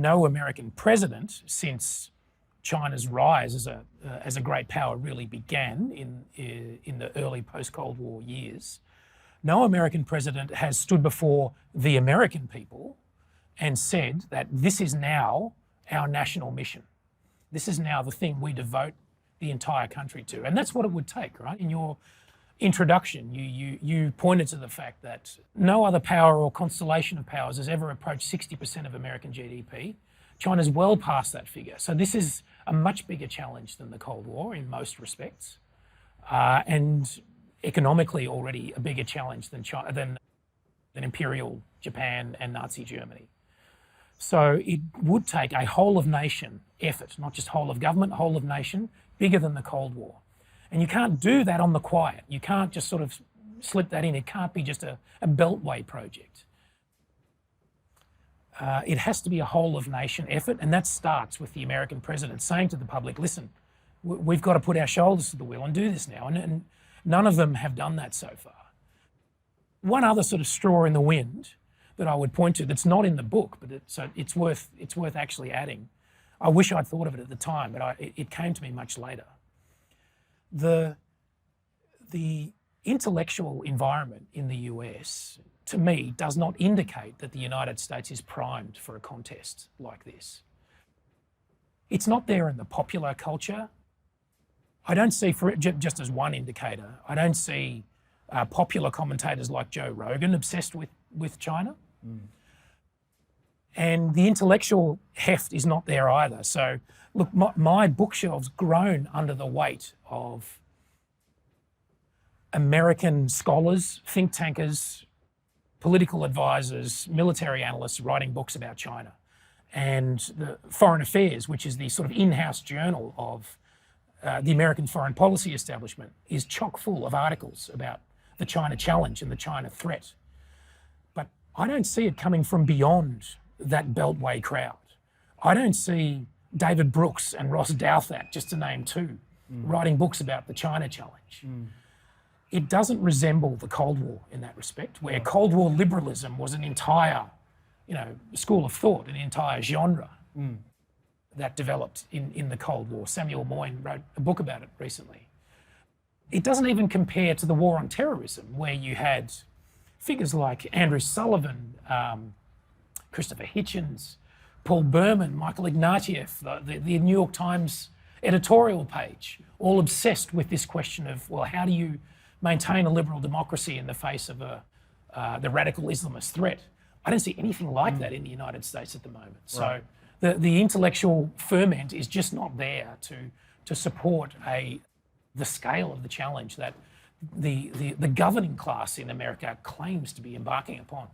No American president since China's rise as a great power really began in the early post-Cold War years, no American president has stood before the American people and said that this is now our national mission. This is now the thing we devote the entire country to. And that's what it would take, right? In your introduction, you pointed to the fact that no other power or constellation of powers has ever approached 60% of American GDP. China's well past that figure. So this is a much bigger challenge than the Cold War in most respects, and economically already a bigger challenge than imperial Japan and Nazi Germany. So it would take a whole of nation effort, not just whole of government, whole of nation, bigger than the Cold War. And you can't do that on the quiet. You can't just sort of slip that in. It can't be just a beltway project. It has to be a whole of nation effort, and that starts with the American president saying to the public, listen, we've got to put our shoulders to the wheel and do this now. And none of them have done that so far. One other sort of straw in the wind that I would point to that's not in the book, but it's worth actually adding. I wish I'd thought of it at the time, but it came to me much later. The intellectual environment in the US, to me, does not indicate that the United States is primed for a contest like this. It's not there in the popular culture. I don't see, just as one indicator, I don't see popular commentators like Joe Rogan obsessed with China. Mm. And the intellectual heft is not there either. So look, my bookshelves groan under the weight of American scholars, think tankers, political advisors, military analysts writing books about China. And the Foreign Affairs, which is the sort of in-house journal of the American foreign policy establishment, is chock full of articles about the China challenge and the China threat. But I don't see it coming from beyond that beltway crowd. I don't see David Brooks and Ross Douthat, just to name two, writing books about the China challenge. It doesn't resemble the Cold War in that respect, where Cold War liberalism was an entire, school of thought, an entire genre that developed in the Cold War. Samuel Moyn wrote a book about it recently. It doesn't even compare to the war on terrorism, where you had figures like Andrew Sullivan, Christopher Hitchens, Paul Berman, Michael Ignatieff, the New York Times editorial page, all obsessed with this question of, well, how do you maintain a liberal democracy in the face of the radical Islamist threat? I don't see anything like that in the United States at the moment. Right. So the intellectual ferment is just not there to support the scale of the challenge that the governing class in America claims to be embarking upon.